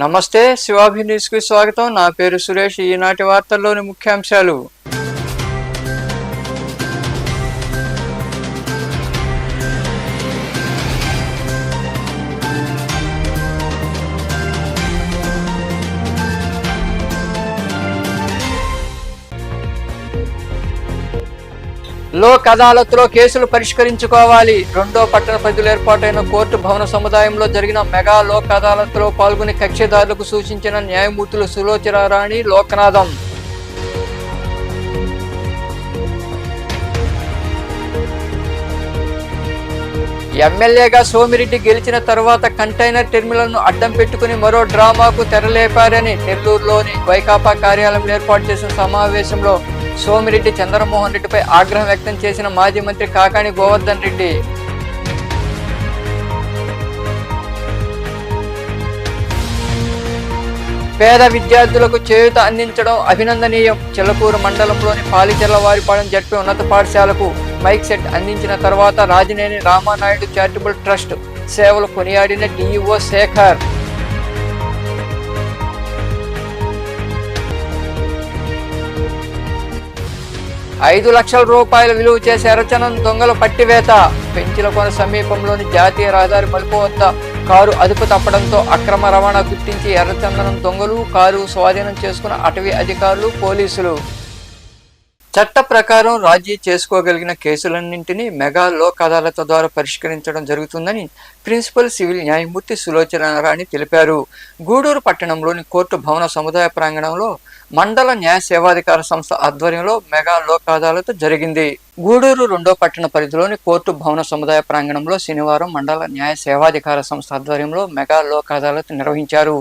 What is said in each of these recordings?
నమస్తే, శివాభి న్యూస్ కి స్వాగతం. నా పేరు సురేష్. ఈనాటి వార్తల్లోని ముఖ్యాంశాలు. లోక్ అదాలత్లో కేసులు పరిష్కరించుకోవాలి. రెండో పట్టణ పరిధిలో ఏర్పాటైన కోర్టు భవన సముదాయంలో జరిగిన మెగా లోక్ అదాలత్లో పాల్గొని కక్షిదారులకు సూచించిన న్యాయమూర్తులు సులోచన రాణి, లోకనాథం. ఎమ్మెల్యేగా సోమిరెడ్డి గెలిచిన తర్వాత కంటైనర్ టెర్మినల్ను అడ్డం పెట్టుకుని మరో డ్రామాకు తెరలేపారని నెల్లూరులోని వైకాపా కార్యాలయంలో ఏర్పాటు చేసిన సమావేశంలో సోమిరెడ్డి చంద్రమోహన్ రెడ్డిపై ఆగ్రహం వ్యక్తం చేసిన మాజీ మంత్రి కాకాణి గోవర్ధన్ రెడ్డి. పేద విద్యార్థులకు చేయూత అందించడం అభినందనీయం. చిల్లకూరు మండలంలోని పాలిచెర్లవారిపాలెం జడ్పీ ఉన్నత పాఠశాలకు మైక్ సెట్ అందించిన తర్వాత రాజినేని రామానాయుడు చారిటబుల్ ట్రస్ట్ సేవలు కొనియాడిన డిఈఓ శేఖర్. 5 లక్షల రూపాయల విలువ చేసే ఎర్రచందనం దొంగల పట్టివేత. పెంచిలకొన సమీపంలోని జాతీయ రహదారి మలుపు వద్ద కారు అదుపు తప్పడంతో అక్రమ రవాణా గుర్తించి ఎర్రచందనం దొంగలు కారు స్వాధీనం చేసుకున్న అటవీ అధికారులు, పోలీసులు. చట్ట ప్రకారం రాజీ చేసుకోగలిగిన కేసులన్నింటినీ మెగా లోక్ అదాలత్ ద్వారా పరిష్కరించడం జరుగుతుందని ప్రిన్సిపల్ సివిల్ న్యాయమూర్తి సులోచన రాణి తెలిపారు. గూడూరు పట్టణంలోని కోర్టు భవన సముదాయ ప్రాంగణంలో మండల న్యాయ సేవాధికార సంస్థ ఆధ్వర్యంలో మెగా లోక్ అదాలత్ జరిగింది. గూడూరు రెండో పట్టణ పరిధిలోని కోర్టు భవన సముదాయ ప్రాంగణంలో శనివారం మండల న్యాయ సేవాధికార సంస్థ ఆధ్వర్యంలో మెగా లోక్ అదాలత్ నిర్వహించారు.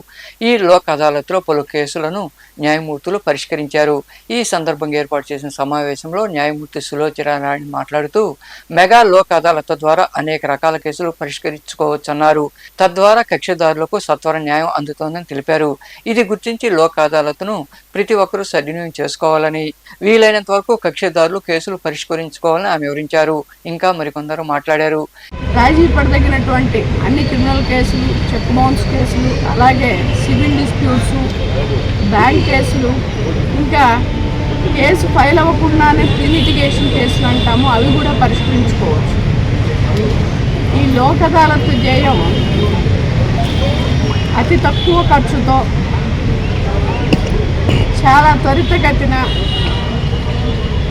ఈ లోక్ అదాలత్లో పలు కేసులను న్యాయమూర్తులు పరిష్కరించారు. ఈ సందర్భంగా ఏర్పాటు చేసిన సమావేశంలో న్యాయమూర్తి సులోచన రాణి మాట్లాడుతూ మెగా లోక్ అదాలత్ ద్వారా అనేక రకాల కేసులు పరిష్కరించుకోవచ్చన్నారు. తద్వారా కక్షిదారులకు సత్వర న్యాయం అందుతోందని తెలిపారు. ఇది గుర్తించి లోక్ అదాలత్ను ప్రతి ఒక్కరూ సద్వినియోగం చేసుకోవాలని, వీలైనంత వరకు కక్షిదారులు కేసులు పరిష్కరించుకోవాలని ఆమె వివరించారు. ఇంకా మరికొందరు మాట్లాడారు. రాజీ పడదగినటువంటి అన్ని క్రిమినల్ కేసులు, చెక్ బౌన్స్ కేసులు, అలాగే సివిల్ డిస్ప్యూట్స్, బ్యాంక్ కేసులు, ఇంకా కేసు ఫైల్ అవ్వకుండానే ప్రీ లిటిగేషన్ కేసులు అంటాము, అవి కూడా పరిష్కరించుకోవచ్చు. ఈ లోక్ అదాలత్ చేయడం అతి తక్కువ ఖర్చుతో చాలా త్వరితగతిన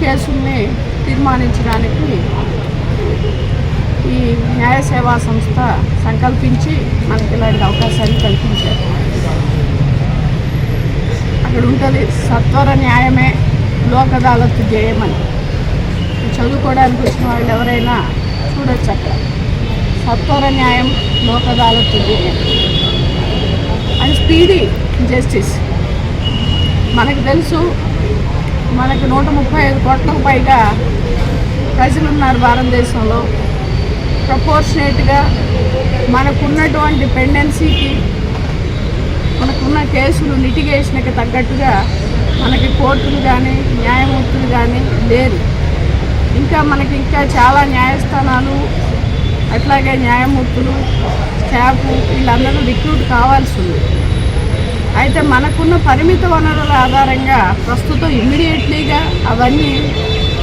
కేసుల్ని తీర్మానించడానికి ఈ న్యాయ సేవా సంస్థ సంకల్పించి మనకి ఇలాంటి అవకాశాన్ని కల్పించారు. అక్కడ ఉంటుంది సత్వర న్యాయమే లోక్ అదాలత్ చేయమని. చదువుకోవడానికి వచ్చిన వాళ్ళు ఎవరైనా చూడొచ్చు. అక్కడ సత్వర న్యాయం Lok Adalat and speedy justice. మనకు తెలుసు, మనకు 135 కోట్లకు పైగా ప్రజలున్నారు భారతదేశంలో. ప్రపోర్షనేట్గా మనకున్నటువంటి పెండెన్సీకి, మనకున్న కేసులు లిటిగేషన్కి తగ్గట్టుగా మనకి కోర్టులు కానీ న్యాయమూర్తులు కానీ లేరు. ఇంకా చాలా న్యాయస్థానాలు, అట్లాగే న్యాయమూర్తులు, స్టాఫ్ వీళ్ళందరూ రిక్రూట్ కావాల్సి ఉంది. అయితే మనకున్న పరిమిత వనరుల ఆధారంగా ప్రస్తుతం ఇమ్మీడియట్లీగా అవన్నీ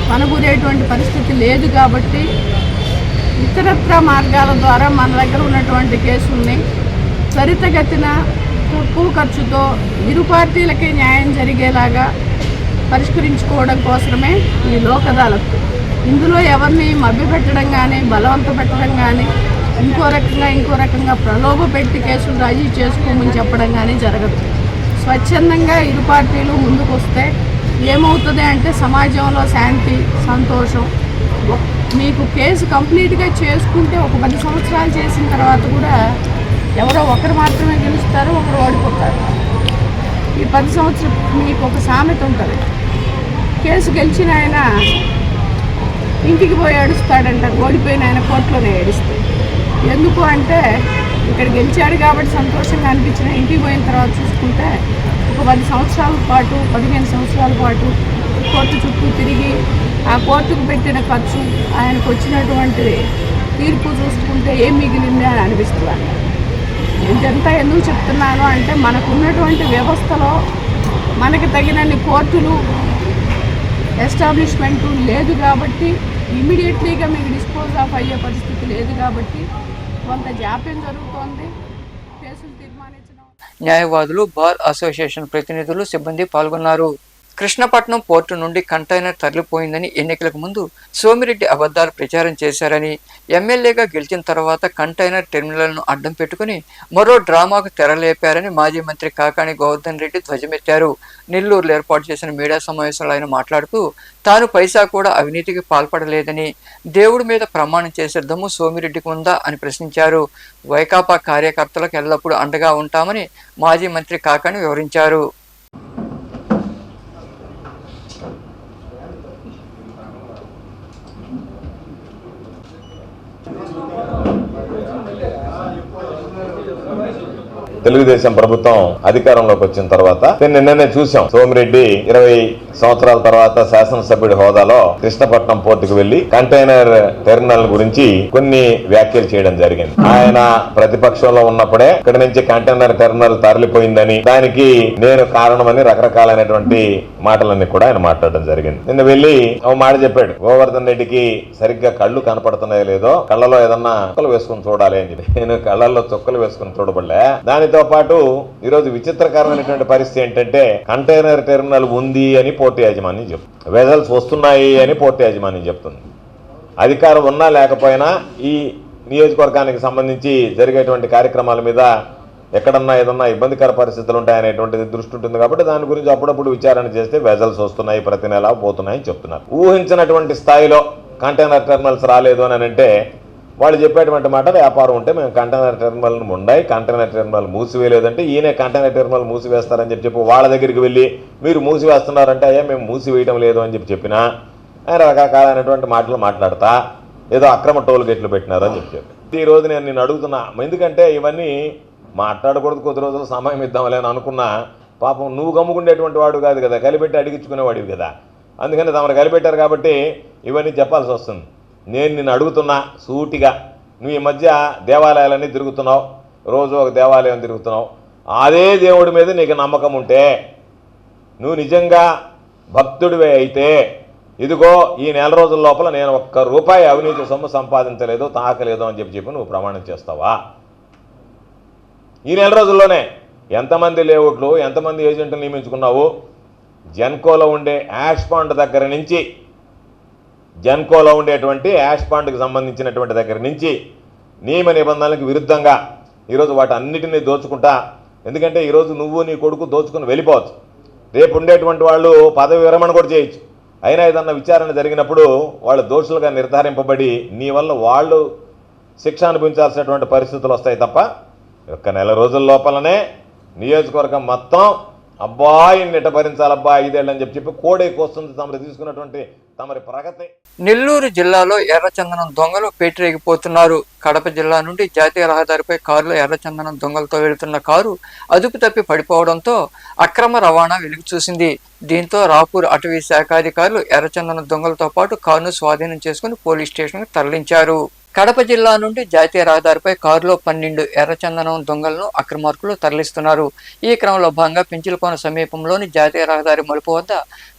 మనగురేటువంటి పరిస్థితి లేదు. కాబట్టి ఇతరత్ర మార్గాల ద్వారా మన దగ్గర ఉన్నటువంటి కేసుల్ని త్వరితగతిన తక్కువ ఖర్చుతో ఇరు పార్టీలకే న్యాయం జరిగేలాగా పరిష్కరించుకోవడం కోసమే ఈ లోక్ అదాలత్. ఇందులో ఎవరిని మభ్యపెట్టడం కానీ, బలవంత పెట్టడం కానీ, ఇంకో రకంగా ప్రలోభ పెట్టి కేసులు రాజీ చేసుకోమని చెప్పడం కానీ జరగదు. స్వచ్ఛందంగా ఇరు పార్టీలు ముందుకు వస్తే ఏమవుతుంది అంటే సమాజంలో శాంతి, సంతోషం. మీకు కేసు కంప్లీట్గా చేసుకుంటే ఒక 10 సంవత్సరాలు చేసిన తర్వాత కూడా ఎవరో ఒకరు మాత్రమే గెలుస్తారు, ఒకరు ఓడిపోతారు. ఈ 10 సంవత్సరం మీకు ఒక సామెత ఉంటుంది, కేసు గెలిచిన ఆయన ఇంటికి పోయి ఏడుస్తాడంట, ఓడిపోయిన ఆయన కోర్టులోనే ఏడుస్తాడు. ఎందుకు అంటే ఇక్కడ గెలిచాడు కాబట్టి సంతోషంగా అనిపించిన, ఇంటికి పోయిన తర్వాత చూసుకుంటే ఒక 10 సంవత్సరాల పాటు, 15 సంవత్సరాల పాటు కోర్టు చుట్టూ తిరిగి ఆ కోర్టుకు పెట్టిన ఖర్చు, ఆయనకు వచ్చినటువంటి తీర్పు చూసుకుంటే ఏం మిగిలింది అని అనిపిస్తుంది. ఇదంతా ఎందుకు చెప్తున్నాను అంటే మనకు ఉన్నటువంటి వ్యవస్థలో మనకి తగినన్ని కోర్టులు ఎస్టాబ్లిష్మెంటు లేదు కాబట్టి ఇమీడియట్లీగా మీకు డిస్పోజ్ ఆఫ్ అయ్యే పరిస్థితి లేదు కాబట్టి కొంత జాప్యం జరుగుతోంది. కేసులు తీర్మానించడం. న్యాయవాదులు, బార్ అసోసియేషన్ ప్రతినిధులు, సిబ్బంది పాల్గొన్నారు. కృష్ణపట్నం పోర్టు నుండి కంటైనర్ తరలిపోయిందని ఎన్నికలకు ముందు సోమిరెడ్డి అబద్ధాలు ప్రచారం చేశారని, ఎమ్మెల్యేగా గెలిచిన తర్వాత కంటైనర్ టెర్మినల్ను అడ్డం పెట్టుకుని మరో డ్రామాకు తెరలేపారని మాజీ మంత్రి కాకాణి గోవర్ధన్ రెడ్డి ధ్వజమెత్తారు. నెల్లూరులో ఏర్పాటు చేసిన మీడియా సమావేశంలో ఆయన మాట్లాడుతూ తాను పైసా కూడా అవినీతికి పాల్పడలేదని, దేవుడి మీద ప్రమాణం చేసే దమ్ము సోమిరెడ్డికి ఉందా అని ప్రశ్నించారు. వైకాపా కార్యకర్తలకు ఎల్లప్పుడూ అండగా ఉంటామని మాజీ మంత్రి కాకాణి వివరించారు. తెలుగుదేశం ప్రభుత్వం అధికారంలోకి వచ్చిన తర్వాత నిన్ననే చూసాం. సోమిరెడ్డి 20 సంవత్సరాల తర్వాత శాసనసభ్యుడి హోదాలో కృష్ణపట్నం పోర్టుకు వెళ్లి కంటైనర్ టెర్మినల్ గురించి కొన్ని వ్యాఖ్యలు చేయడం జరిగింది. ఆయన ప్రతిపక్షంలో ఉన్నప్పుడే ఇక్కడ నుంచి కంటైనర్ టెర్మినల్ తరలిపోయిందని, దానికి నేను కారణమని రకరకాలైనటువంటి మాటలన్నీ కూడా ఆయన మాట్లాడడం జరిగింది. నిన్న వెళ్లి ఓ మాట చెప్పాడు, గోవర్ధన్ రెడ్డికి సరిగ్గా కళ్ళు కనపడుతున్నాయో లేదో కళ్ళలో ఏదన్నా చుక్కలు వేసుకుని చూడాలి అని చెప్పి. నేను కళ్ళల్లో చుక్కలు వేసుకుని చూడబడలే. దానితో పాటు ఈరోజు విచిత్రకరమైనటువంటి పరిస్థితి ఏంటంటే కంటైనర్ టెర్మినల్ ఉంది అని పోర్టు యాజమాన్యం చెప్తుంది, వెజల్స్ వస్తున్నాయి అని పోర్టు యాజమాన్యం చెప్తుంది. అధికారం ఉన్నా లేకపోయినా ఈ నియోజకవర్గానికి సంబంధించి జరిగేటువంటి కార్యక్రమాల మీద ఎక్కడన్నా ఏదన్నా ఇబ్బందికర పరిస్థితులు ఉంటాయనేటువంటిది దృష్టి ఉంటుంది కాబట్టి దాని గురించి అప్పుడప్పుడు విచారణ చేస్తే వెజల్స్ వస్తున్నాయి, ప్రతి నెల పోతున్నాయని చెప్తున్నారు. ఊహించినటువంటి స్థాయిలో కంటైనర్ టెర్మినల్స్ రాలేదు అని అంటే వాళ్ళు చెప్పేటువంటి మాట వ్యాపారం ఉంటే మేము కంటైనర్ టెర్మినల్ ఉన్నాయి, కంటైనర్ టెర్మినల్ మూసివేయలేదంటే ఈయనే కంటైనర్ టెర్మినల్ మూసివేస్తారని చెప్పి వాళ్ళ దగ్గరికి వెళ్ళి మీరు మూసివేస్తున్నారంటే అయ్యా మేము మూసివేయడం లేదు అని చెప్పినా ఆయన రకరకాలైనటువంటి మాటలు మాట్లాడతా ఏదో అక్రమ టోల్ గేట్లు పెట్టినారు అని చెప్పి. ఈ రోజు నేను అడుగుతున్నా, ఎందుకంటే ఇవన్నీ మాట్లాడకూడదు, కొద్ది రోజులు సమయం ఇద్దాంలే అని అనుకున్నా. పాపం నువ్వు గమ్ముకుండేటువంటి వాడు కాదు కదా, కలిపెట్టి అడిగించుకునేవాడివి కదా, అందుకని తమరు కలిపెట్టారు కాబట్టి ఇవన్నీ చెప్పాల్సి వస్తుంది. నేను నిన్ను అడుగుతున్నా సూటిగా, నువ్వు ఈ మధ్య దేవాలయాలన్నీ తిరుగుతున్నావు, రోజు ఒక దేవాలయం తిరుగుతున్నావు, అదే దేవుడి మీద నీకు నమ్మకం ఉంటే, నువ్వు నిజంగా భక్తుడివే అయితే ఇదిగో ఈ నెల రోజుల లోపల నేను ₹1 అవినీతి సొమ్ము సంపాదించలేదు, తాకలేదు అని చెప్పి నువ్వు ప్రమాణం చేస్తావా? ఈ నెల రోజుల్లోనే ఎంతమంది లేఅవుట్లు, ఎంతమంది ఏజెంట్లు నియమించుకున్నావు? జెన్కోలో ఉండే యాష్ పాండ్ దగ్గర నుంచి, జెన్కోలో ఉండేటువంటి యాష్ పాండ్కి సంబంధించినటువంటి దగ్గర నుంచి నియమ నిబంధనలకు విరుద్ధంగా ఈరోజు వాటి అన్నిటినీ దోచుకుంటా. ఎందుకంటే ఈరోజు నువ్వు నీ కొడుకు దోచుకుని వెళ్ళిపోవచ్చు, రేపు ఉండేటువంటి వాళ్ళు పదవి విరమణ కూడా చేయొచ్చు. అయినా ఏదన్నా విచారణ జరిగినప్పుడు వాళ్ళు దోషులుగా నిర్ధారింపబడి నీ వల్ల వాళ్ళు శిక్ష అనుభవించాల్సినటువంటి పరిస్థితులు వస్తాయి తప్ప 1 నెల రోజుల లోపలనే నియోజకవర్గం మొత్తం అబ్బాయి నెట భరించాలబ్బా 5 ఏళ్ళని చెప్పి కోడేకి వస్తుంది తమరు తీసుకున్నటువంటి తమరి ప్రగతి. నెల్లూరు జిల్లాలో ఎర్రచందనం దొంగలు పేటరేగిపోతున్నారు. కడప జిల్లా నుండి జాతీయ రహదారిపై కారులో ఎర్రచందనం దొంగలతో వెళుతున్న కారు అదుపు తప్పి పడిపోవడంతో అక్రమ రవాణా వెలుగు చూసింది. దీంతో రాపూర్ అటవీ శాఖ అధికారులు ఎర్రచందనం దొంగలతో పాటు కారును స్వాధీనం చేసుకుని పోలీస్ స్టేషన్కు తరలించారు. కడప జిల్లా నుండి జాతీయ రహదారిపై కారులో 12 ఎర్రచందనం దొంగలను అక్రమార్కులు తరలిస్తున్నారు. ఈ క్రమంలో భాగంగా పెంచిలకోన సమీపంలోని జాతీయ రహదారి మలుపు వద్ద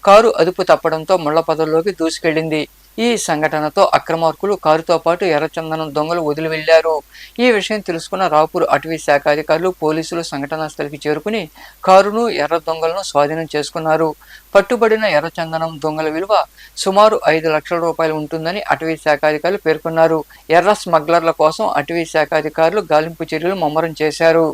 కారు అదుపు తప్పడంతో ముళ్లపదల్లోకి దూసుకెళ్లింది. ఈ సంఘటనతో అక్రమార్కులు కారుతో పాటు ఎర్రచందనం దొంగలు వదిలి వెళ్లారు. ఈ విషయం తెలుసుకున్న రాపూర్ అటవీ శాఖ అధికారులు, పోలీసులు సంఘటనా స్థలికి చేరుకుని కారును, ఎర్ర దొంగలను స్వాధీనం చేసుకున్నారు. పట్టుబడిన ఎర్రచందనం దొంగల విలువ సుమారు 5 లక్షల రూపాయలు ఉంటుందని అటవీ శాఖ అధికారులు పేర్కొన్నారు. ఎర్ర స్మగ్లర్ల కోసం అటవీ శాఖ అధికారులు గాలింపు చర్యలు ముమ్మరం చేశారు.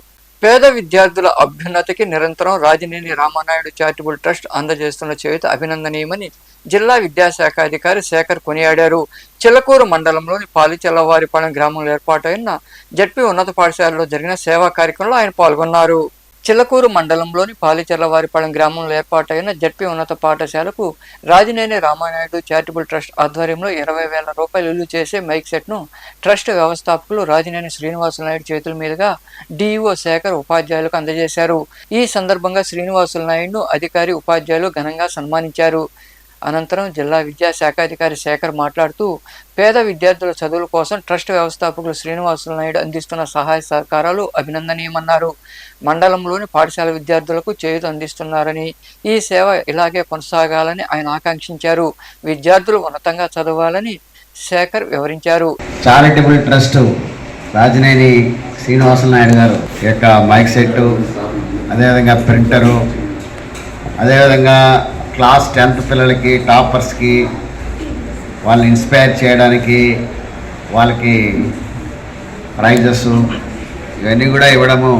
పేద విద్యార్థుల అభ్యున్నతికి నిరంతరం రాజినేని రామానాయుడు చారిటబుల్ ట్రస్ట్ అందజేస్తున్న చేయూత అభినందనీయమని జిల్లా విద్యాశాఖ అధికారి శేఖర్ కొనియాడారు. చిలకూరు మండలంలోని పాలిచెల్లవారిపాలెం గ్రామంలో ఏర్పాటైన జడ్పీ ఉన్నత పాఠశాలలో జరిగిన సేవా కార్యక్రమంలో ఆయన పాల్గొన్నారు. చిలకూరు మండలంలోని పాలిచెల్లవారిపాలెం గ్రామంలో ఏర్పాటైన జడ్పీ ఉన్నత పాఠశాలకు రాజినేని రామానాయుడు చారిటబుల్ ట్రస్ట్ ఆధ్వర్యంలో 20,000 రూపాయలు విలువ చేసే మైక్ సెట్ను ట్రస్ట్ వ్యవస్థాపకులు రాజినేని శ్రీనివాసులు నాయుడు చేతుల మీదుగా డిఈఓ శేఖర్ ఉపాధ్యాయులకు అందజేశారు. ఈ సందర్భంగా శ్రీనివాసులు నాయుడును అధికారి, ఉపాధ్యాయులు ఘనంగా సన్మానించారు. అనంతరం జిల్లా విద్యాశాఖాధికారి శేఖర్ మాట్లాడుతూ పేద విద్యార్థుల చదువుల కోసం ట్రస్ట్ వ్యవస్థాపకులు శ్రీనివాసులు నాయుడు అందిస్తున్న సహాయ సహకారాలు అభినందనీయమన్నారు. మండలంలోని పాఠశాల విద్యార్థులకు చేయూత అందిస్తున్నారని, ఈ సేవ ఇలాగే కొనసాగాలని ఆయన ఆకాంక్షించారు. విద్యార్థులు ఉన్నతంగా చదవాలని శేఖర్ వివరించారు. చారిటబుల్ ట్రస్ట్ రాజనేని శ్రీనివాసులు నాయుడు గారు యొక్క మైక్ సెట్టు, అదేవిధంగా ప్రింటరు, అదేవిధంగా క్లాస్ 10th పిల్లలకి టాపర్స్కి వాళ్ళని ఇన్స్పైర్ చేయడానికి వాళ్ళకి ప్రైజెస్ ఇవన్నీ కూడా ఇవ్వడము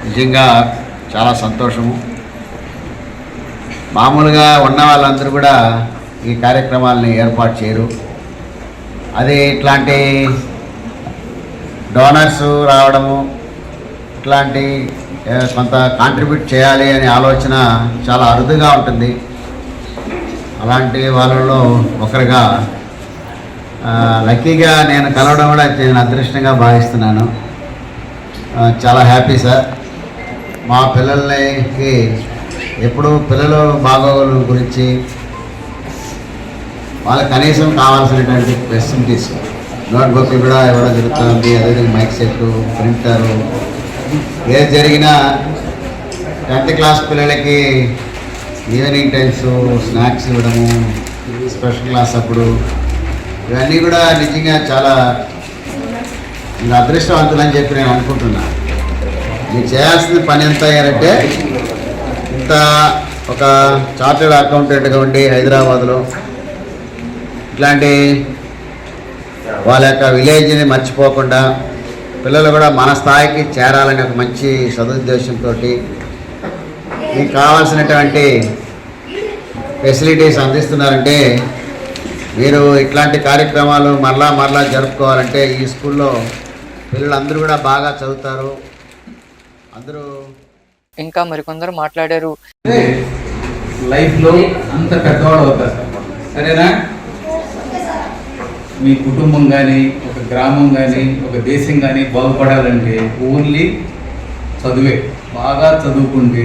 నిజంగా చాలా సంతోషము. మామూలుగా ఉన్న వాళ్ళందరూ కూడా ఈ కార్యక్రమాలని ఏర్పాటు చేయరు. అది ఇట్లాంటి డోనర్స్ రావడము, ఇట్లాంటి కొంత కాంట్రిబ్యూట్ చేయాలి అనే ఆలోచన చాలా అరుదుగా ఉంటుంది. అలాంటి వాళ్ళలో ఒకరిగా లక్కీగా నేను కలవడం కూడా నేను అదృష్టంగా భావిస్తున్నాను. చాలా హ్యాపీ సార్. మా పిల్లలకి ఎప్పుడు పిల్లల బాగోగుల గురించి వాళ్ళకి కనీసం కావాల్సినటువంటి ఫెసిలిటీస్, నోట్బుక్లు కూడా ఇవ్వడం జరుగుతుంది. అదేవిధంగా మైక్ సెట్లు, ప్రింటరు, ఏది జరిగినా 10th క్లాస్ పిల్లలకి ఈవినింగ్ టైమ్స్ స్నాక్స్ ఇవ్వడము, స్పెషల్ క్లాస్ అప్పుడు ఇవన్నీ కూడా నిజంగా చాలా అదృష్టవంతులని చెప్పి నేను అనుకుంటున్నాను. మీరు చేయాల్సిన పని ఎంత అయ్యారంటే, ఇంత ఒక చార్టెడ్ అకౌంటెంట్గా ఉండి హైదరాబాద్లో ఇట్లాంటి వాళ్ళ యొక్క విలేజ్ని మర్చిపోకుండా పిల్లలు కూడా మన స్థాయికి చేరాలని ఒక మంచి సదుద్దేశంతో మీకు కావాల్సినటువంటి ఫెసిలిటీస్ అందిస్తున్నారంటే, మీరు ఇట్లాంటి కార్యక్రమాలు మరలా జరుపుకోవాలంటే ఈ స్కూల్లో పిల్లలందరూ కూడా బాగా చదువుతారు. అందరూ ఇంకా మరికొందరు మాట్లాడారు. లైఫ్లో అంత పెద్దవాళ్ళు అవుతారు, సరేనా? మీ కుటుంబం కానీ, ఒక గ్రామం కానీ, ఒక దేశం కానీ బాగుపడాలంటే ఓన్లీ చదువే. బాగా చదువుకుంటే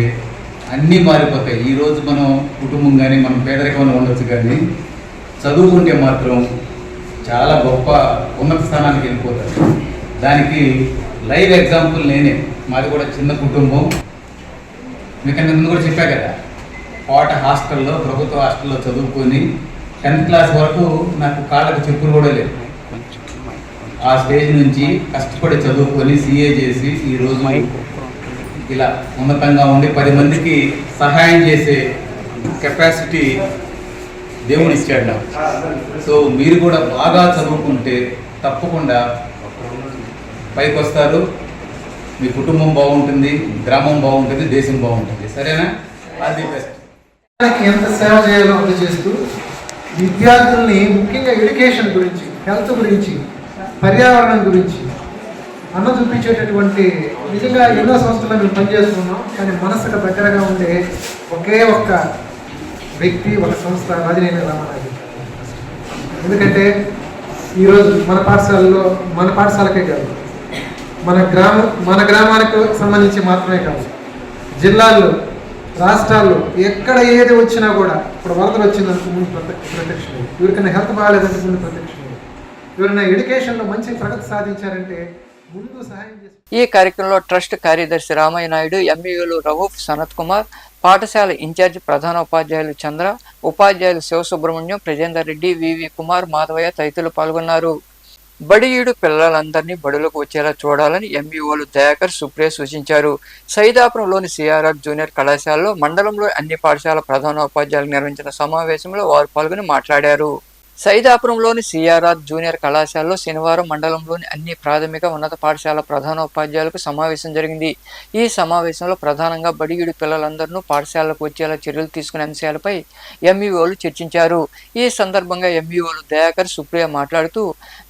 అన్నీ మారిపోతాయి. ఈరోజు మనం కుటుంబం కానీ, మనం పేదరికంలో ఉండొచ్చు, కానీ చదువుకుంటే మాత్రం చాలా గొప్ప ఉన్నత స్థానానికి వెళ్ళిపోతారు. దానికి లైవ్ ఎగ్జాంపుల్ నేనే. మాది కూడా చిన్న కుటుంబం. మీకంటే ముందు కూడా చెప్పా కదా, పాట హాస్టల్లో, ప్రభుత్వ హాస్టల్లో చదువుకొని 10th క్లాస్ వరకు నాకు కాళ్ళకు చెప్పులు కూడా లేదు. ఆ స్టేజ్ నుంచి కష్టపడి చదువుకొని CA చేసి ఈరోజు ఇలా ఉన్నతంగా ఉండి 10 మందికి సహాయం చేసే కెపాసిటీ దేవుడు ఇచ్చాడు నాకు. సో మీరు కూడా బాగా చదువుకుంటే తప్పకుండా పైకి వస్తారు. మీ కుటుంబం బాగుంటుంది, గ్రామం బాగుంటుంది, దేశం బాగుంటుంది, సరేనా? అది బెస్ట్. ఎంత సేవ చేయాలో అంత చేస్తూ విద్యార్థుల్ని ముఖ్యంగా ఎడ్యుకేషన్ గురించి, హెల్త్ గురించి, పర్యావరణం గురించి అన్న చూపించేటటువంటి నిజంగా ఎన్నో సంస్థలు మేము పనిచేస్తున్నాం. కానీ మనసుకు దగ్గరగా ఉండే ఒకే ఒక్క వ్యక్తి, ఒక సంస్థ రాజనేని రామనాయుడు. ఎందుకంటే ఈరోజు మన పాఠశాలకే కాదు, మన గ్రామానికి సంబంధించి మాత్రమే కాదు, జిల్లాల్లో, రాష్ట్రాల్లో ఎక్కడ ఏది వచ్చినా కూడా, ఇప్పుడు వరదలు వచ్చిందంటే ముందు ప్రత్యక్షమే, ఎవరికైనా హెల్త్ బాగాలేదంటే ముందు ప్రత్యక్షమే, ఎవరైనా ఎడ్యుకేషన్లో మంచి ప్రగతి సాధించారంటే ముందు సహాయం చేస్తారు. ఈ కార్యక్రమంలో ట్రస్ట్ కార్యదర్శి రామయ్య నాయుడు, ఎంఈఓలు రవూఫ్, సనత్ కుమార్, పాఠశాల ఇన్ఛార్జి ప్రధానోపాధ్యాయులు చంద్ర, ఉపాధ్యాయులు శివసుబ్రహ్మణ్యం, ప్రజేందర్ రెడ్డి, వివి కుమార్, మాధవయ్య తదితరులు పాల్గొన్నారు. బడియుడు పిల్లలందరినీ బడులకు వచ్చేలా చూడాలని ఎంఈఓలు దయాకర్, సుప్రియ సూచించారు. సైదాపురంలోని సిఆర్ఆర్ జూనియర్ కళాశాలలో మండలంలో అన్ని పాఠశాల ప్రధానోపాధ్యాయులు నిర్వహించిన సమావేశంలో వారు పాల్గొని మాట్లాడారు. సైదాపురంలోని సిఆర్ఆర్ జూనియర్ కళాశాలలో శనివారం మండలంలోని అన్ని ప్రాథమిక ఉన్నత పాఠశాల ప్రధానోపాధ్యాయులకు సమావేశం జరిగింది. ఈ సమావేశంలో ప్రధానంగా బడియుడి పిల్లలందరూ పాఠశాలకు వచ్చేలా చర్యలు తీసుకునే అంశాలపై ఎంఈఓలు చర్చించారు. ఈ సందర్భంగా ఎంఈఓలు దయాకర్, సుప్రియ మాట్లాడుతూ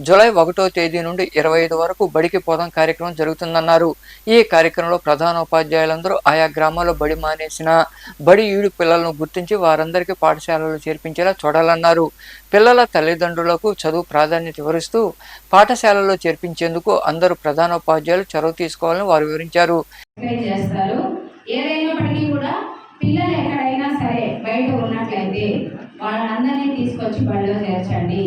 జూలై 1వ తేదీ నుండి 25 వరకు బడికి పోదాం కార్యక్రమం జరుగుతుందన్నారు. ఈ కార్యక్రమంలో ప్రధానోపాధ్యాయులందరూ ఆయా గ్రామాల్లో బడి మానేసిన బడియుడి పిల్లలను గుర్తించి వారందరికీ పాఠశాలలో చేర్పించేలా చూడాలన్నారు. పిల్లల తల్లిదండ్రులకు చదువు ప్రాధాన్యత వివరిస్తూ పాఠశాలలో చేర్పించేందుకు అందరూ ప్రధానోపాధ్యాయులు చొరవ తీసుకోవాలని వారు వివరించారు. ఏదైనప్పటికీ కూడా పిల్లలు ఎక్కడైనా సరే బయట ఉన్నట్లయితే వాళ్ళందరినీ తీసుకొచ్చి బడిలో చేర్చండి.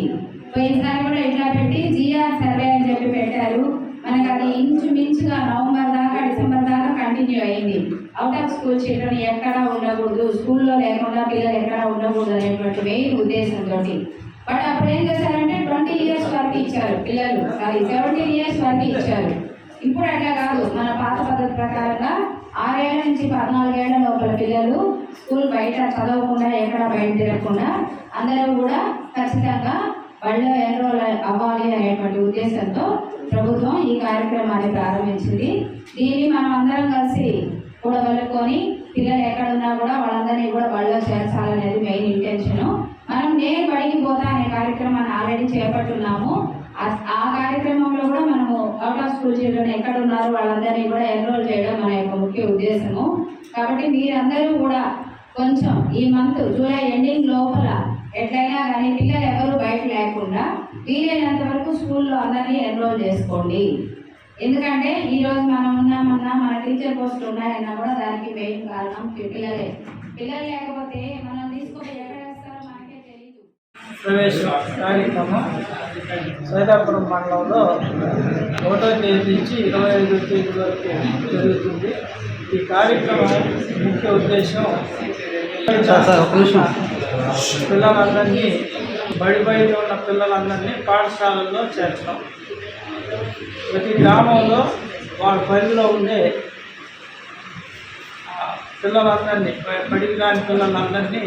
పోయినసారి కూడా ఇట్లా పెట్టి జిఆర్ సర్వే అని చెప్పి పెట్టారు. మనకు అది ఇంచుమించుగా నవంబర్ దాకా డిసెంబర్ దాకా కంటిన్యూ అయింది. అవుట్ ఆఫ్ స్కూల్ చిల్డ్రన్ ఎక్కడా ఉండకూడదు, స్కూల్లో లేకుండా పిల్లలు ఎక్కడా ఉండకూడదు అనేటువంటి మెయిన్ ఉద్దేశంతో. బట్ అప్పుడు ఏం చేశారంటే 20 years వరకు ఇచ్చారు పిల్లలు, 17 years వరకు ఇచ్చారు. ఇప్పుడు అట్లా కాదు, మన పాత పద్ధతి ప్రకారంగా 6 ఏళ్ల నుంచి 14 ఏళ్ల లోపల పిల్లలు స్కూల్ బయట చదవకుండా ఎక్కడ బయట తిరగకుండా అందరూ కూడా ఖచ్చితంగా బడిలో ఎన్రోల్ అవ్వాలి అనేటువంటి ఉద్దేశంతో ప్రభుత్వం ఈ కార్యక్రమాన్ని ప్రారంభించింది. దీన్ని మనం అందరం కలిసి కూడా వెళ్ళుకొని పిల్లలు ఎక్కడున్నా కూడా వాళ్ళందరినీ కూడా బడిలో చేర్చాలనేది మెయిన్ ఇంటెన్షన్. మనం నేను బడికి పోతా అనే కార్యక్రమాన్ని ఆల్రెడీ చేపట్టున్నాము. ఆ కార్యక్రమంలో కూడా మనము అవుట్ ఆఫ్ స్కూల్ చిల్డ్రన్ ఎక్కడ ఉన్నారు వాళ్ళందరినీ కూడా ఎన్రోల్ చేయడం మన యొక్క ముఖ్య ఉద్దేశము. కాబట్టి మీరందరూ కూడా కొంచెం ఈ మంత్ జూలై ఎండింగ్ లోపల ఎట్లయినా కానీ పిల్లలు ఎవరు బయట లేకుండా వీలైనంత వరకు స్కూల్లో అందరినీ ఎన్రోల్ చేసుకోండి. ఎందుకంటే ఈరోజు మనం ఉన్నామన్నా మన టీచర్ పోస్టులు ఉన్నాయన్నా కూడా దానికి మెయిన్ కారణం పిల్లలే. పిల్లలు లేకపోతే మనం తీసుకొని ఎక్కడ వేస్తారో మనకే తెలియదు. ప్రవేశ కార్యక్రమం సైదాపురం మండలంలో 1వ తేదీ నుంచి 25వ తేదీ వరకు జరుగుతుంది. ఈ కార్యక్రమం ముఖ్య ఉద్దేశం పిల్లలందరినీ బయట ఉన్న పిల్లలందరినీ పాఠశాలల్లో చేర్చడం. ప్రతి గ్రామంలో వాళ్ళ పరిధిలో ఉండే పిల్లలందరినీ, బడికి రాని పిల్లలందరినీ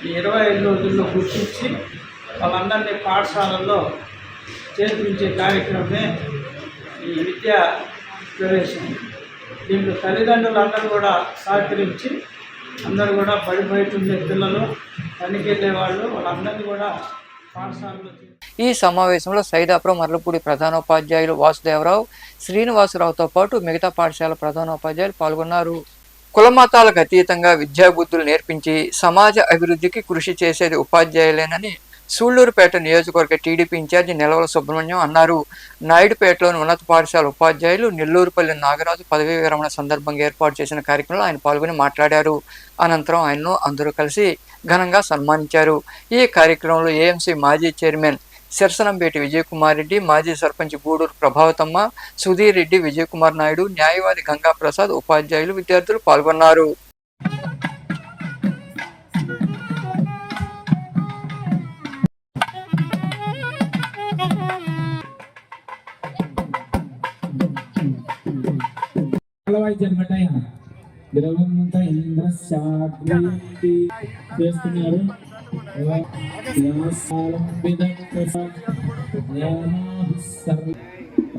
ఈ 25 రోజుల్లో గుర్తించి వాళ్ళందరినీ పాఠశాలల్లో చేర్పించే కార్యక్రమమే ఈ విద్యా ప్రవేశం. దీంట్లో తల్లిదండ్రులందరూ కూడా సహకరించి అందరూ కూడా బయట ఉండే పిల్లలు, పనికి వెళ్ళే వాళ్ళు, వాళ్ళందరినీ కూడా పాఠశాలలో. ఈ సమావేశంలో సైదాపురం మర్లపూడి ప్రధానోపాధ్యాయులు వాసుదేవరావు, శ్రీనివాసరావుతో పాటు మిగతా పాఠశాల ప్రధానోపాధ్యాయులు పాల్గొన్నారు. కులమతాలకు అతీతంగా విద్యాబుద్ధులు నేర్పించి సమాజ అభివృద్ధికి కృషి చేసేది ఉపాధ్యాయులేనని సూళ్లూరుపేట నియోజకవర్గ టీడీపీ ఇన్ఛార్జి నిలవల సుబ్రహ్మణ్యం అన్నారు. నాయుడుపేటలోని ఉన్నత పాఠశాల ఉపాధ్యాయులు నెల్లూరుపల్లి నాగరాజు పదవీ విరమణ సందర్భంగా ఏర్పాటు చేసిన కార్యక్రమంలో ఆయన పాల్గొని మాట్లాడారు. అనంతరం ఆయన్ను అందరూ కలిసి ఘనంగా సన్మానించారు. ఈ కార్యక్రమంలో ఏఎంసీ మాజీ చైర్మన్ సిరసనంబేటి విజయకుమార్ రెడ్డి, మాజీ సర్పంచ్ గూడూరు ప్రభావతమ్మ, సుధీర్ రెడ్డి, విజయకుమార్ నాయుడు, న్యాయవాది గంగా ప్రసాద్, ఉపాధ్యాయులు, విద్యార్థులు పాల్గొన్నారు. చేస్తున్నారు.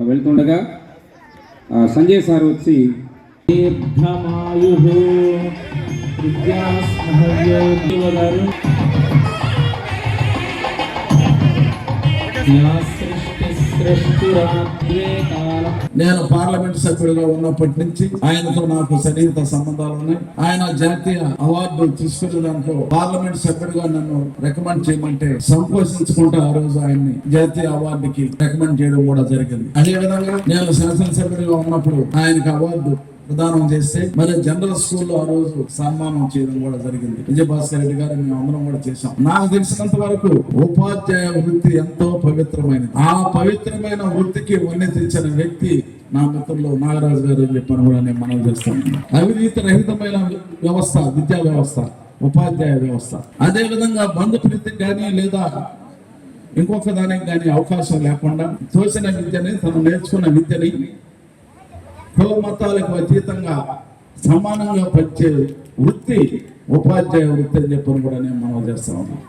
వెళ్తుండగా సంజయ్ సార్ వచ్చి దీర్ఘమాయు గారు నేను పార్లమెంట్ సభ్యుడిగా ఉన్నప్పటి నుంచి ఆయనతో నాకు సన్నిహిత సంబంధాలు ఉన్నాయి. ఆయన జాతీయ అవార్డు తీసుకునే దాంట్లో పార్లమెంట్ సభ్యుడిగా నన్ను రికమెండ్ చేయమంటే సంకోచించుకుంటూ ఆ రోజు ఆయన్ని జాతీయ అవార్డుకి రికమెండ్ చేయడం కూడా జరిగింది. అదే విధంగా నేను శాసనసభ్యుడిగా ఉన్నప్పుడు ఆయనకు అవార్డు ప్రదానం చేస్తే మరి జనరల్ స్కూల్లో ఆ రోజు సన్మానం చేయడం కూడా జరిగింది. విజయభాస్కర్ రెడ్డి గారు మేము అందరం కూడా చేశాం. నాకు తెలిసినంత వరకు ఉపాధ్యాయ వృత్తి ఎంతో పవిత్రమైనది. ఆ పవిత్రమైన వృత్తికి వన్నె తెచ్చిన వ్యక్తి నా మిత్రులు నాగరాజు గారు అని చెప్పని కూడా నేను మనం చేస్తాను. అవినీతి రహితమైన వ్యవస్థ విద్యా వ్యవస్థ, ఉపాధ్యాయ వ్యవస్థ. అదే విధంగా బంధు ప్రీతికి కానీ లేదా ఇంకొక దానికి కానీ అవకాశం లేకుండా తోసిన విద్యని, తను నేర్చుకున్న విద్యని కుల మతాలకు అతీతంగా సమానంగా పంచే వృత్తి ఉపాధ్యాయ వృత్తి అని చెప్పని కూడా నేను మనం చేస్తా ఉన్నాం.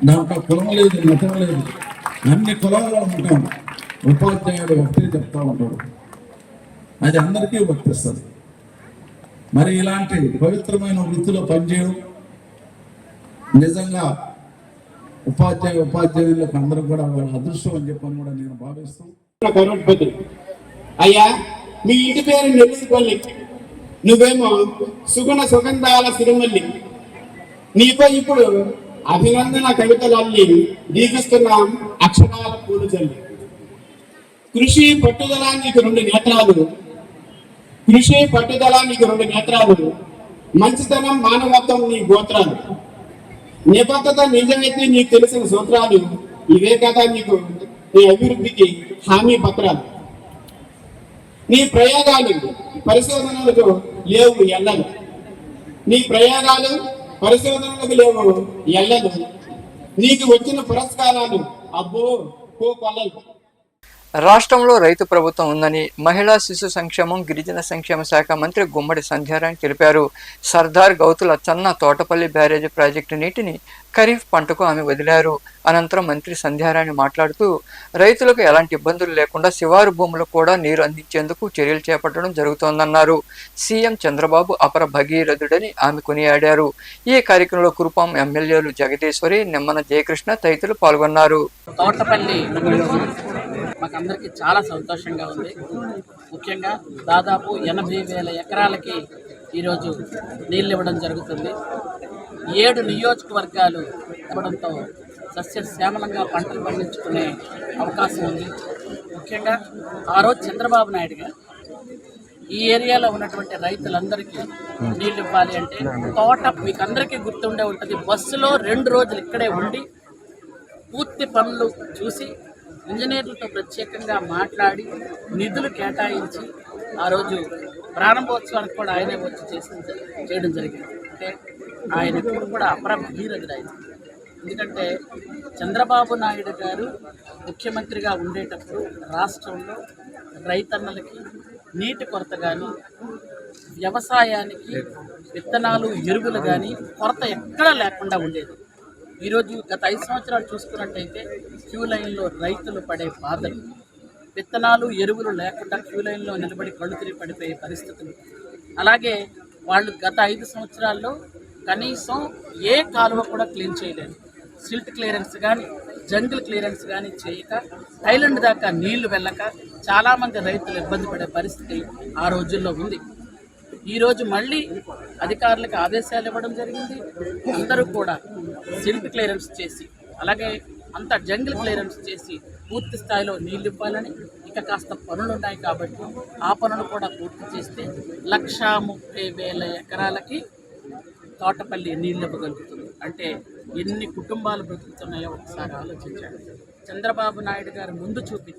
దాంట్లో కులం లేదు, మతం లేదు, అన్ని కులాల్లో ఉంటాం. ఉపాధ్యాయుడు ఒకటే చెప్తా ఉంటాడు, అది అందరికీ వర్తిస్తుంది. మరి ఇలాంటి పవిత్రమైన వృత్తిలో పనిచేయడం నిజంగా ఉపాధ్యాయులకు అందరూ కూడా వాళ్ళ అదృష్టం అని చెప్పని కూడా నేను భావిస్తూ, అయ్యా మీ ఇంటి పేరు నెల్లూరుపల్లి, నువ్వేమో సుగంధాల సిరిమల్లి. నీపై ఇప్పుడు అభినందన కవితలు అల్లి దీపిస్తున్నాం అక్షరాల పూలు చల్లి. కృషి పట్టుదల నీకు 2 నేత్రాలు, కృషి పట్టుదల నీకు 2 నేత్రాలు, మంచితనం, మానవత్వం నీ గోత్రాలు, నిబద్ధత, నిజాయితీ నీకు తెలిసిన సూత్రాలు. ఇవే కదా నీకు నీ అభివృద్ధికి హామీ పత్రాలు. నీ ప్రయోగాలు పరిశోధనలకు లేవు ఎల్లలు. నీ ప్రయోగాలు పరిశోధనలకు లేవు ఎల్లలు. నీకు వచ్చిన పురస్కారాలు అబ్బో కో కొల్లలు. రాష్ట్రంలో రైతు ప్రభుత్వం ఉందని మహిళా శిశు సంక్షేమం గిరిజన సంక్షేమ శాఖ మంత్రి గుమ్మడి సంధ్యారాణి తెలిపారు. సర్దార్ గౌతుల చన్న తోటపల్లి బ్యారేజీ ప్రాజెక్టు నీటిని ఖరీఫ్ పంటకు ఆమె వదిలారు. అనంతరం మంత్రి సంధ్యారాణి మాట్లాడుతూ రైతులకు ఎలాంటి ఇబ్బందులు లేకుండా శివారు భూములకు కూడా నీరు అందించేందుకు చర్యలు చేపట్టడం జరుగుతోందన్నారు. సీఎం చంద్రబాబు అపర భగీరథుడని ఆమె కొనియాడారు. ఈ కార్యక్రమంలో కురుపాం ఎమ్మెల్యేలు జగదీశ్వరి, నిమ్మన జయకృష్ణ తదితరులు పాల్గొన్నారు. తోటపల్లి మాకందరికీ చాలా సంతోషంగా ఉంది. ముఖ్యంగా దాదాపు 80,000 ఎకరాలకి ఈరోజు నీళ్ళు ఇవ్వడం జరుగుతుంది. 7 నియోజకవర్గాలు ఇవ్వడంతో సస్యశ్యామలంగా పంటలు పండించుకునే అవకాశం ఉంది. ముఖ్యంగా ఆ రోజు చంద్రబాబు నాయుడు గారు ఈ ఏరియాలో ఉన్నటువంటి రైతులందరికీ నీళ్ళు ఇవ్వాలి అంటే మీకు అందరికీ గుర్తుండే ఉంటుంది, బస్సులో 2 రోజులు ఇక్కడే ఉండి పూర్తి పనులు చూసి ఇంజనీర్లతో ప్రత్యేకంగా మాట్లాడి నిధులు కేటాయించి ఆ రోజు ప్రారంభోత్సవానికి కూడా ఆయనే వచ్చి చేయడం జరిగింది. అంటే ఆయన ఇప్పుడు కూడా అపర భగీరథుడు ఆయన. ఎందుకంటే చంద్రబాబు నాయుడు గారు ముఖ్యమంత్రిగా ఉండేటప్పుడు రాష్ట్రంలో రైతన్నలకి నీటి కొరత కానీ, వ్యవసాయానికి విత్తనాలు, ఎరువులు కానీ కొరత ఎక్కడా లేకుండా ఉండేది. ఈరోజు గత 5 సంవత్సరాలు చూసుకున్నట్టయితే క్యూ లైన్లో రైతులు పడే బాధలు, విత్తనాలు, ఎరువులు లేకుండా క్యూ లైన్లో నిలబడి కళ్ళు తిరిగి పడిపోయే పరిస్థితులు. అలాగే వాళ్ళు గత 5 సంవత్సరాల్లో కనీసం ఏ కాలువ కూడా క్లీన్ చేయలేదు. సిల్ట్ క్లియరెన్స్ కానీ, జంగిల్ క్లియరెన్స్ కానీ చేయక, థైలాండ్ దాకా నీళ్లు వెళ్ళక చాలామంది రైతులు ఇబ్బంది పడే పరిస్థితి ఆ రోజుల్లో ఉంది. ఈరోజు మళ్ళీ అధికారులకు ఆదేశాలు ఇవ్వడం జరిగింది. అందరూ కూడా సిల్ట్ క్లియరెన్స్ చేసి, అలాగే అంత జంగిల్ క్లియరెన్స్ చేసి పూర్తి స్థాయిలో నీళ్ళు ఇవ్వాలని. ఇక కాస్త పనులు ఉన్నాయి కాబట్టి ఆ పనులు కూడా పూర్తి చేస్తే 130,000 ఎకరాలకి తోటపల్లి నీళ్ళు ఇవ్వగలుగుతుంది. అంటే ఎన్ని కుటుంబాలు బ్రతుకుతున్నాయో ఒకసారి ఆలోచించాడు. చంద్రబాబు నాయుడు గారు ముందు చూపి,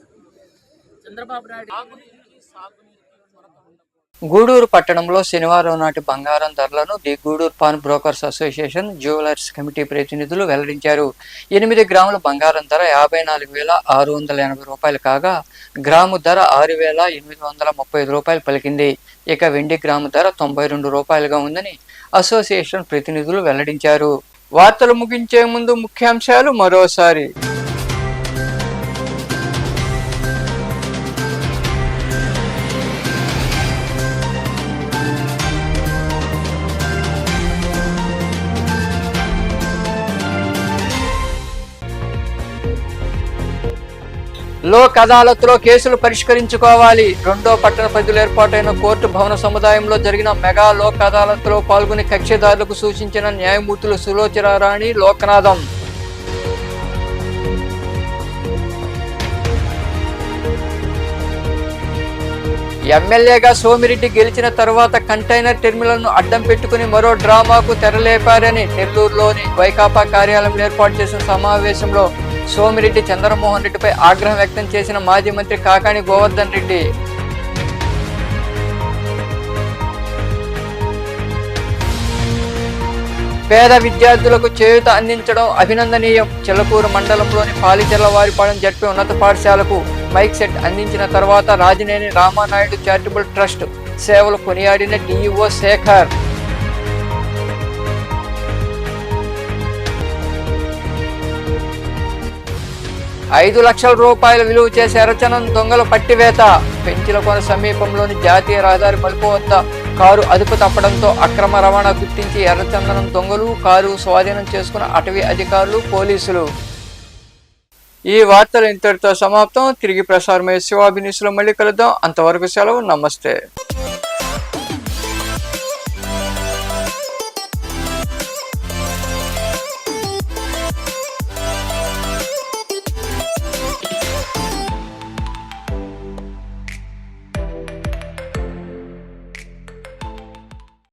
చంద్రబాబు నాయుడు సాగునీటికి కొరత ఉండదు. గూడూరు పట్టణంలో శనివారం నాటి బంగారం ధరలను the Gudur pawn brokers association jewellers committee ప్రతినిధులు వెల్లడించారు. 8 గ్రాముల బంగారం ధర 54,680 రూపాయలు కాగా గ్రాము ధర 6,835 రూపాయలు పలికింది. ఇక వెండి గ్రాము ధర 92 రూపాయలుగా ఉందని అసోసియేషన్ ప్రతినిధులు వెల్లడించారు. వార్తలు ముగించే ముందు ముఖ్యాంశాలు మరోసారి. లోక్ అదాలత్లో కేసులు పరిష్కరించుకోవాలి. 2వ పట్టణ పరిధిలో ఏర్పాటైన కోర్టు భవన సముదాయంలో జరిగిన మెగా లోక్ అదాలత్లో పాల్గొని కక్షిదారులకు సూచించిన న్యాయమూర్తులు సులోచన రాణి, లోకనాథం. ఎమ్మెల్యేగా సోమిరెడ్డి గెలిచిన తర్వాత కంటైనర్ టెర్మినల్ను అడ్డం పెట్టుకుని మరో డ్రామాకు తెరలేపారని నెల్లూరులోని వైకాపా కార్యాలయంలో ఏర్పాటు చేసిన సమావేశంలో సోమిరెడ్డి చంద్రమోహన్ రెడ్డిపై ఆగ్రహం వ్యక్తం చేసిన మాజీ మంత్రి కాకాణి గోవర్ధన్ రెడ్డి. పేద విద్యార్థులకు చేయూత అందించడం అభినందనీయం. చిలకూరు మండలంలోని పాలిచెర్లవారిపాలెం జడ్పీ ఉన్నత పాఠశాలకు మైక్ సెట్ అందించిన తర్వాత రాజినేని రామానాయుడు చారిటబుల్ ట్రస్ట్ సేవలు కొనియాడిన డిఈఓ శేఖర్. 5 లక్షల రూపాయల విలువ చేసే ఎర్రచందనం దొంగల పట్టివేత. పెంచిలకొన సమీపంలోని జాతీయ రహదారి మలుపు వద్ద కారు అదుపు తప్పడంతో అక్రమ రవాణా గుర్తించి ఎర్రచందనం దొంగలు కారు స్వాధీనం చేసుకున్న అటవీ అధికారులు, పోలీసులు. ఈ వార్తలు ఇంతటితో సమాప్తం. తిరిగి ప్రసారమయ్యే శివాభినిసులో మళ్ళీ కలుద్దాం. అంతవరకు సెలవు. నమస్తే.